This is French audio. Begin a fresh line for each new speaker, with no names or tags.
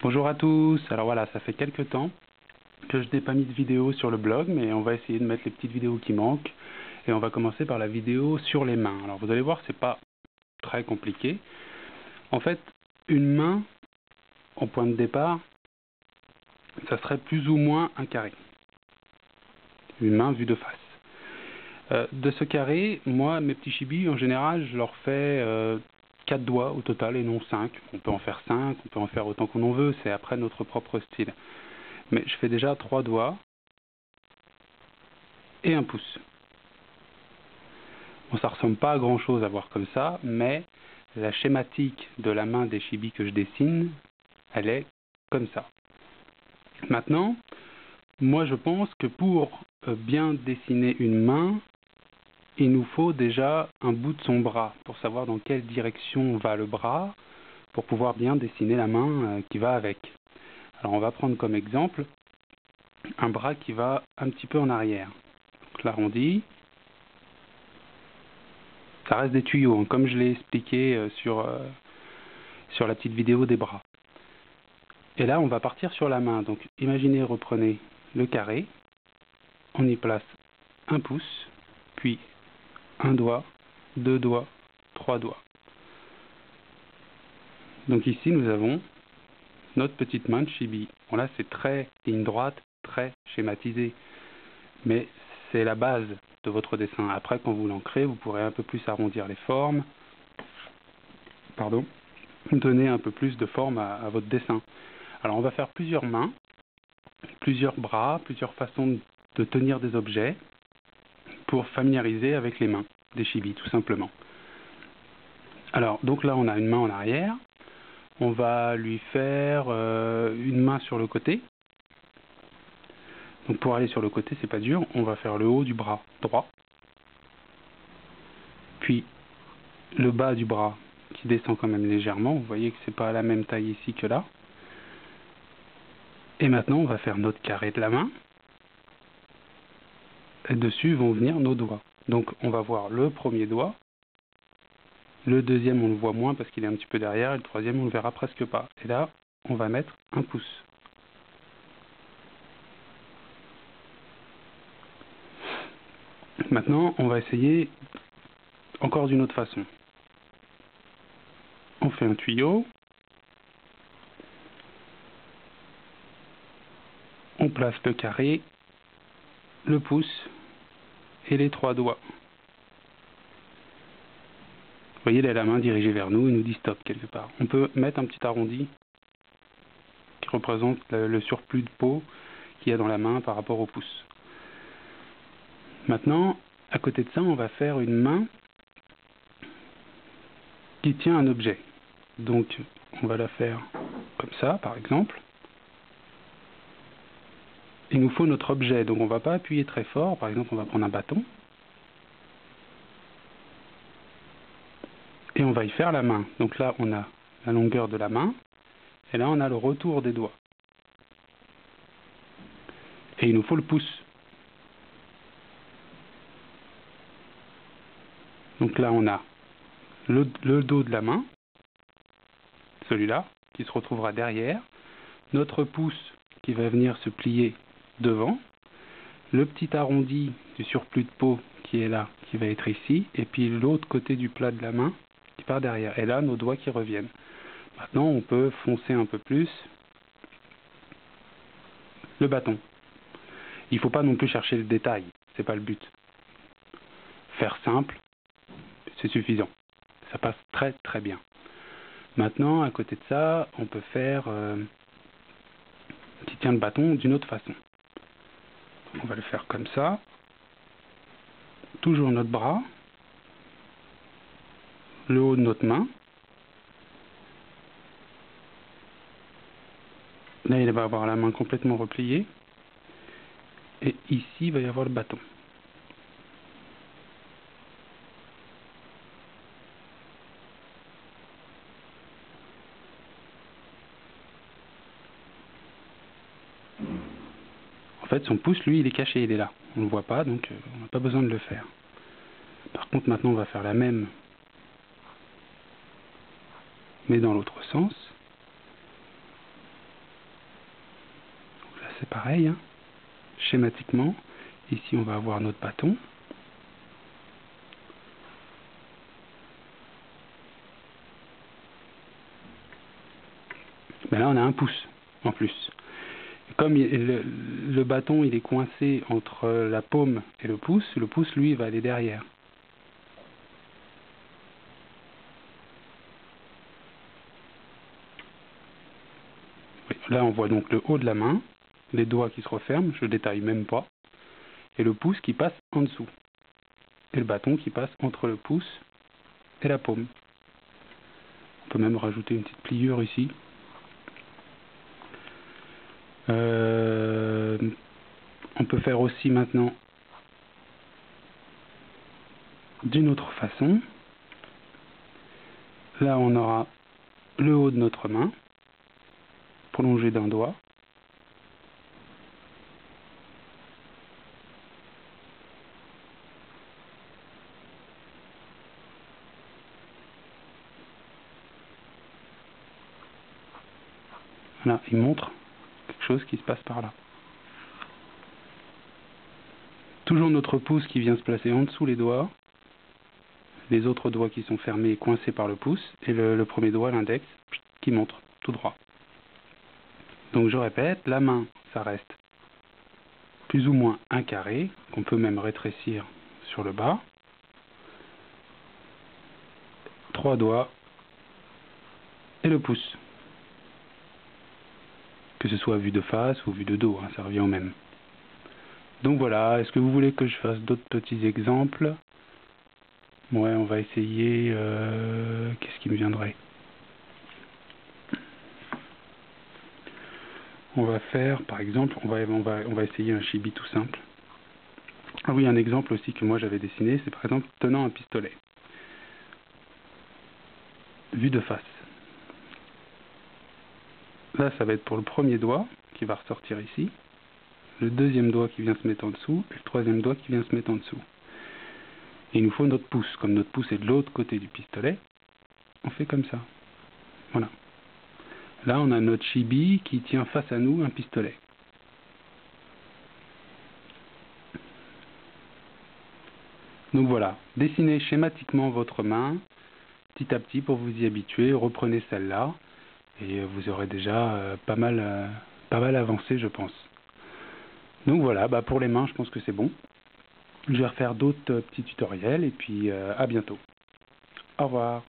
Bonjour à tous, alors voilà, ça fait quelques temps que je n'ai pas mis de vidéo sur le blog, mais on va essayer de mettre les petites vidéos qui manquent, et on va commencer par la vidéo sur les mains. Alors vous allez voir, c'est pas très compliqué. En fait, une main, au point de départ, ça serait plus ou moins un carré. Une main vue de face. De ce carré, moi, mes petits chibis, en général, je leur fais 4 doigts au total et non 5. On peut en faire 5, on peut en faire autant qu'on en veut, c'est après notre propre style. Mais je fais déjà 3 doigts et un pouce. Bon, ça ressemble pas à grand chose à voir comme ça, mais la schématique de la main des chibis que je dessine, elle est comme ça. Maintenant, moi je pense que pour bien dessiner une main, il nous faut déjà un bout de son bras pour savoir dans quelle direction va le bras, pour pouvoir bien dessiner la main qui va avec. Alors on va prendre comme exemple un bras qui va un petit peu en arrière. Donc l'arrondi, ça reste des tuyaux, hein, comme je l'ai expliqué sur la petite vidéo des bras. Et là on va partir sur la main. Donc imaginez, reprenez le carré, on y place un pouce, puis un doigt, 2 doigts, 3 doigts. Donc ici nous avons notre petite main de chibi. Bon là c'est très ligne droite, très schématisé, mais c'est la base de votre dessin. Après quand vous l'ancrez, vous pourrez un peu plus arrondir les formes, donner un peu plus de forme à votre dessin. Alors on va faire plusieurs mains, plusieurs bras, plusieurs façons de tenir des objets pour familiariser avec les mains des chibis tout simplement. Alors donc là on a une main en arrière. On va lui faire une main sur le côté. Donc pour aller sur le côté, c'est pas dur. On va faire le haut du bras droit, puis le bas du bras qui descend quand même légèrement. Vous voyez que c'est pas à la même taille ici que là. Et maintenant, on va faire notre carré de la main. Et dessus vont venir nos doigts. Donc on va voir le premier doigt. Le deuxième, on le voit moins parce qu'il est un petit peu derrière. Et le troisième, on le verra presque pas. Et là, on va mettre un pouce. Maintenant, on va essayer encore d'une autre façon. On fait un tuyau. On place le carré, le pouce et les 3 doigts. Vous voyez, là, la main dirigée vers nous, il nous dit stop quelque part. On peut mettre un petit arrondi qui représente le surplus de peau qu'il y a dans la main par rapport au pouce. Maintenant, à côté de ça, on va faire une main qui tient un objet. Donc, on va la faire comme ça, par exemple. Il nous faut notre objet, donc on ne va pas appuyer très fort. Par exemple, on va prendre un bâton. Et on va y faire la main. Donc là, on a la longueur de la main. Et là, on a le retour des doigts. Et il nous faut le pouce. Donc là, on a le dos de la main, celui-là, qui se retrouvera derrière. Notre pouce qui va venir se plier devant. Le petit arrondi du surplus de peau qui est là, qui va être ici. Et puis l'autre côté du plat de la main qui part derrière. Et là, nos doigts qui reviennent. Maintenant, on peut foncer un peu plus le bâton. Il ne faut pas non plus chercher le détail, c'est pas le but. Faire simple, c'est suffisant. Ça passe très très bien. Maintenant, à côté de ça, on peut faire qui tient le bâton d'une autre façon. On va le faire comme ça. Toujours notre bras, le haut de notre main. Là, il va avoir la main complètement repliée. Et ici, il va y avoir le bâton. En fait, son pouce, lui, il est caché, il est là. On ne le voit pas, donc on n'a pas besoin de le faire. Par contre, maintenant, on va faire la même, mais dans l'autre sens. c'est pareil, hein. Schématiquement. Ici, on va avoir notre bâton. Ben là, on a un pouce en plus. Comme le bâton il est coincé entre la paume et le pouce, lui, va aller derrière. Oui, là, on voit donc le haut de la main, les doigts qui se referment, je ne détaille même pas, et le pouce qui passe en dessous, et le bâton qui passe entre le pouce et la paume. On peut même rajouter une petite pliure ici. On peut faire aussi maintenant d'une autre façon. Là, on aura le haut de notre main, prolongé d'un doigt. Là, il montre quelque chose qui se passe par là. Toujours notre pouce qui vient se placer en dessous les doigts, les autres doigts qui sont fermés et coincés par le pouce, et le premier doigt, l'index, qui montre tout droit. Donc je répète, la main, ça reste plus ou moins un carré, qu'on peut même rétrécir sur le bas. 3 doigts et le pouce. Que ce soit vu de face ou vu de dos, hein, ça revient au même. Donc voilà, est-ce que vous voulez que je fasse d'autres petits exemples? Ouais, on va essayer... qu'est-ce qui me viendrait? On va faire, par exemple, on va essayer un chibi tout simple. Ah oui, un exemple aussi que moi j'avais dessiné, c'est par exemple tenant un pistolet. Vu de face. Là, ça va être pour le premier doigt, qui va ressortir ici. Le deuxième doigt qui vient se mettre en dessous, et le troisième doigt qui vient se mettre en dessous. Et il nous faut notre pouce. Comme notre pouce est de l'autre côté du pistolet, on fait comme ça. Voilà. Là, on a notre chibi qui tient face à nous un pistolet. Donc voilà, dessinez schématiquement votre main, petit à petit pour vous y habituer. Reprenez celle-là, et vous aurez déjà pas mal avancé, je pense. Donc voilà, pour les mains, je pense que c'est bon. Je vais refaire d'autres petits tutoriels, et puis à bientôt. Au revoir.